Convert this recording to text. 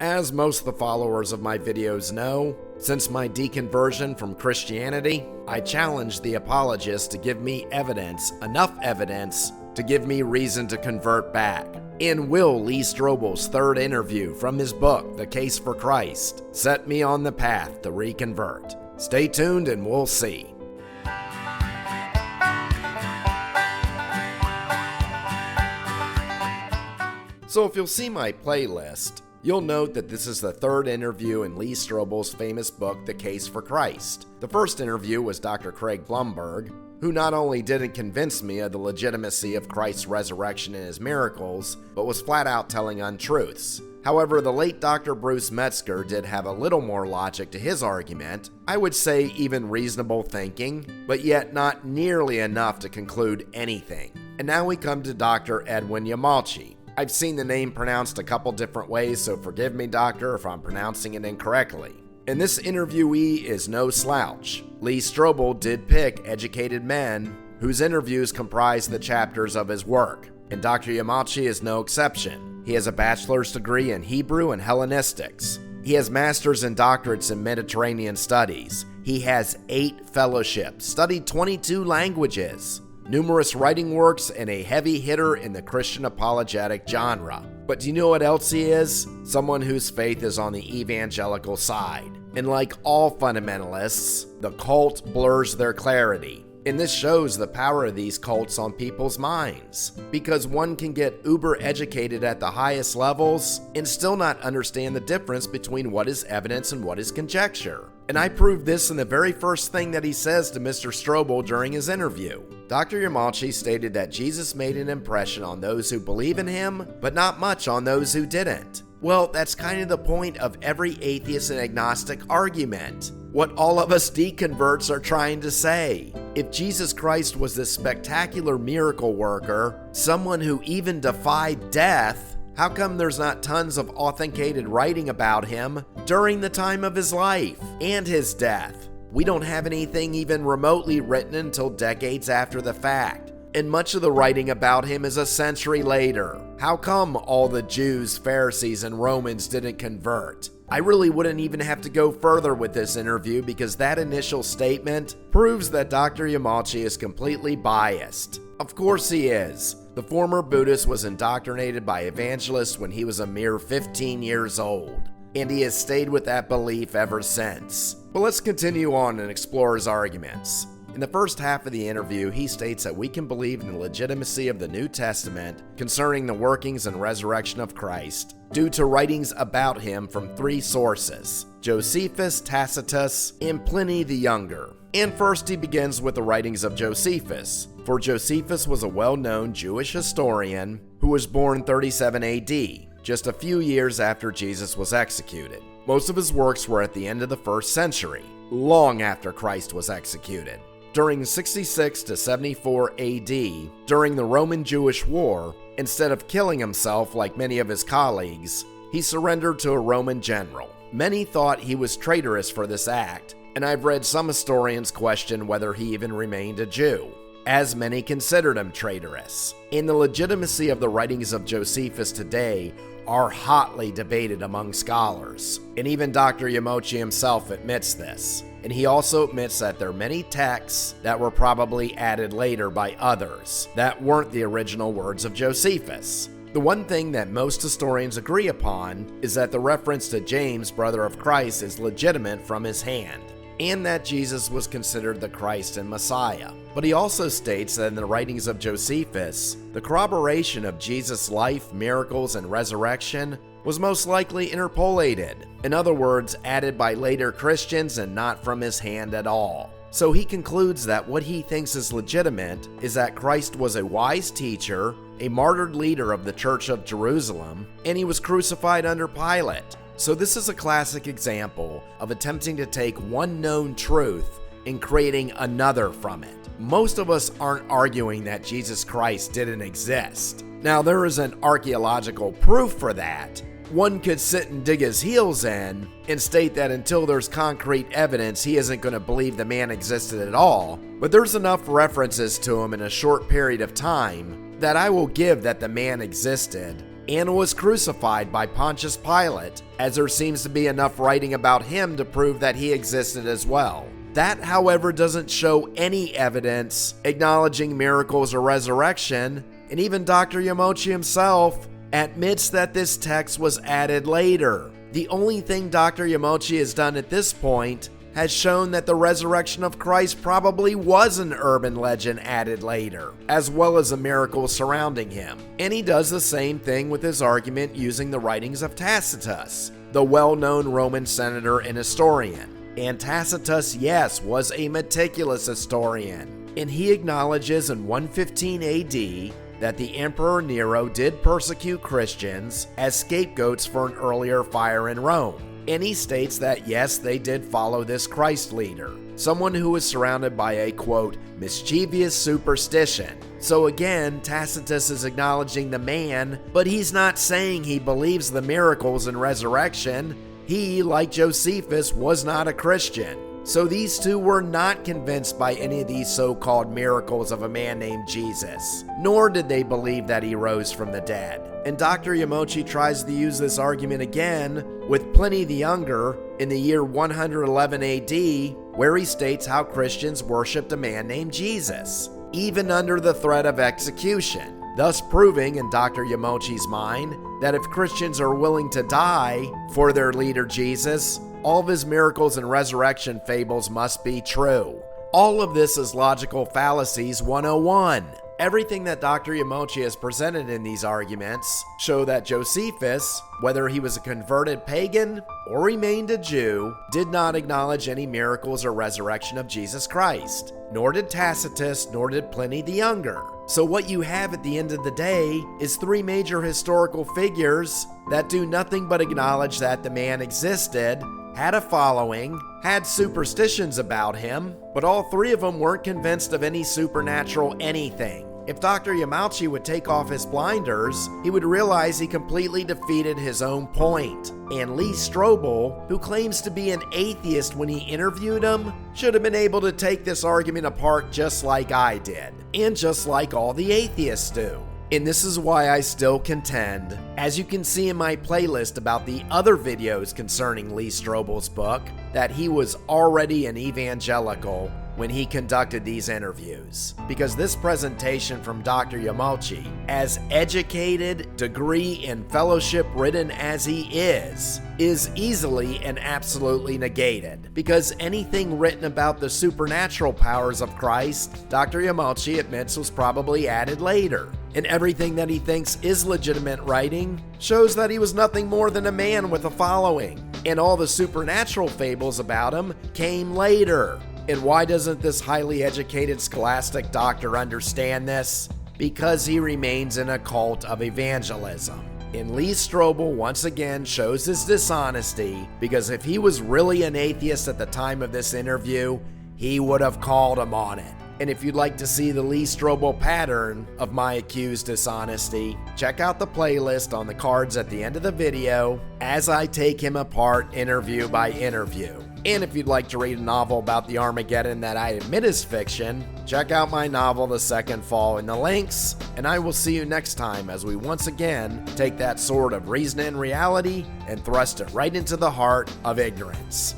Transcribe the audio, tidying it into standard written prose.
As most of the followers of my videos know, since my deconversion from Christianity, I challenge the apologists to give me evidence, enough evidence, to give me reason to convert back. In will Lee Strobel's third interview from his book, The Case for Christ, set me on the path to reconvert. Stay tuned and we'll see. So if you'll see my playlist, you'll note that this is the third interview in Lee Strobel's famous book, The Case for Christ. The first interview was Dr. Craig Blumberg, who not only didn't convince me of the legitimacy of Christ's resurrection and his miracles, but was flat out telling untruths. However, the late Dr. Bruce Metzger did have a little more logic to his argument, I would say even reasonable thinking, but yet not nearly enough to conclude anything. And now we come to Dr. Edwin Yamauchi. I've seen the name pronounced a couple different ways, so forgive me, doctor, if I'm pronouncing it incorrectly. And this interviewee is no slouch. Lee Strobel did pick educated men whose interviews comprise the chapters of his work, and Dr. Yamauchi is no exception. He has a bachelor's degree in Hebrew and Hellenistics. He has master's and doctorates in Mediterranean studies. He has 8 fellowships, studied 22 languages, numerous writing works, and a heavy hitter in the Christian apologetic genre. But do you know what else he is? Someone whose faith is on the evangelical side. And like all fundamentalists, the cult blurs their clarity. And this shows the power of these cults on people's minds. Because one can get uber educated at the highest levels and still not understand the difference between what is evidence and what is conjecture. And I proved this in the very first thing that he says to Mr. Strobel during his interview. Dr. Yamauchi stated that Jesus made an impression on those who believe in him, but not much on those who didn't. Well, that's kind of the point of every atheist and agnostic argument. What all of us deconverts are trying to say. If Jesus Christ was this spectacular miracle worker, someone who even defied death, how come there's not tons of authenticated writing about him during the time of his life and his death? We don't have anything even remotely written until decades after the fact, and much of the writing about him is a century later. How come all the Jews, Pharisees, and Romans didn't convert? I really wouldn't even have to go further with this interview because that initial statement proves that Dr. Yamauchi is completely biased. Of course he is. The former Buddhist was indoctrinated by evangelists when he was a mere 15 years old, and he has stayed with that belief ever since. But let's continue on and explore his arguments. In the first half of the interview, he states that we can believe in the legitimacy of the New Testament concerning the workings and resurrection of Christ due to writings about him from 3 sources: Josephus, Tacitus, and Pliny the Younger. And first he begins with the writings of Josephus, for Josephus was a well-known Jewish historian who was born 37 AD, just a few years after Jesus was executed. Most of his works were at the end of the 1st century, long after Christ was executed. During 66 to 74 AD, during the Roman-Jewish War, instead of killing himself like many of his colleagues, he surrendered to a Roman general. Many thought he was traitorous for this act, and I've read some historians question whether he even remained a Jew, as many considered him traitorous. And the legitimacy of the writings of Josephus today are hotly debated among scholars, and even Dr. Yamauchi himself admits this. And he also admits that there are many texts that were probably added later by others that weren't the original words of Josephus. The one thing that most historians agree upon is that the reference to James, brother of Christ, is legitimate from his hand, and that Jesus was considered the Christ and Messiah. But he also states that in the writings of Josephus, the corroboration of Jesus' life, miracles, and resurrection was most likely interpolated. In other words, added by later Christians and not from his hand at all. So he concludes that what he thinks is legitimate is that Christ was a wise teacher, a martyred leader of the Church of Jerusalem, and he was crucified under Pilate. So this is a classic example of attempting to take one known truth and creating another from it. Most of us aren't arguing that Jesus Christ didn't exist. Now, there is an archaeological proof for that. One could sit and dig his heels in and state that until there's concrete evidence, he isn't going to believe the man existed at all. But there's enough references to him in a short period of time that I will give that the man existed, and was crucified by Pontius Pilate, as there seems to be enough writing about him to prove that he existed as well. That, however, doesn't show any evidence acknowledging miracles or resurrection, and even Dr. Yamauchi himself admits that this text was added later. The only thing Dr. Yamauchi has done at this point has shown that the resurrection of Christ probably was an urban legend added later, as well as a miracle surrounding him. And he does the same thing with his argument using the writings of Tacitus, the well-known Roman senator and historian. And Tacitus, yes, was a meticulous historian, and he acknowledges in 115 AD that the Emperor Nero did persecute Christians as scapegoats for an earlier fire in Rome. And he states that yes, they did follow this Christ leader, someone who was surrounded by a, quote, mischievous superstition. So again, Tacitus is acknowledging the man, but he's not saying he believes the miracles and resurrection. He, like Josephus, was not a Christian. So these two were not convinced by any of these so-called miracles of a man named Jesus, nor did they believe that he rose from the dead. And Dr. Yamauchi tries to use this argument again with Pliny the Younger in the year 111 AD, where he states how Christians worshipped a man named Jesus, even under the threat of execution, thus proving in Dr. Yamauchi's mind that if Christians are willing to die for their leader Jesus, all of his miracles and resurrection fables must be true. All of this is logical fallacies 101. Everything that Dr. Yamauchi has presented in these arguments show that Josephus, whether he was a converted pagan or remained a Jew, did not acknowledge any miracles or resurrection of Jesus Christ, nor did Tacitus, nor did Pliny the Younger. So what you have at the end of the day is three major historical figures that do nothing but acknowledge that the man existed, had a following, had superstitions about him, but all three of them weren't convinced of any supernatural anything. If Dr. Yamauchi would take off his blinders, he would realize he completely defeated his own point. And Lee Strobel, who claims to be an atheist when he interviewed him, should have been able to take this argument apart just like I did, and just like all the atheists do. And this is why I still contend, as you can see in my playlist about the other videos concerning Lee Strobel's book, that he was already an evangelical when he conducted these interviews. Because this presentation from Dr. Yamauchi, as educated, degree, and fellowship-ridden as he is easily and absolutely negated. Because anything written about the supernatural powers of Christ, Dr. Yamauchi admits was probably added later. And everything that he thinks is legitimate writing shows that he was nothing more than a man with a following. And all the supernatural fables about him came later. And why doesn't this highly educated scholastic doctor understand this? Because he remains in a cult of evangelism. And Lee Strobel once again shows his dishonesty, because if he was really an atheist at the time of this interview, he would have called him on it. And if you'd like to see the Lee Strobel pattern of my accused dishonesty, check out the playlist on the cards at the end of the video as I take him apart interview by interview. And if you'd like to read a novel about the Armageddon that I admit is fiction, check out my novel The Second Fall in the links, and I will see you next time as we once again take that sword of reason and reality and thrust it right into the heart of ignorance.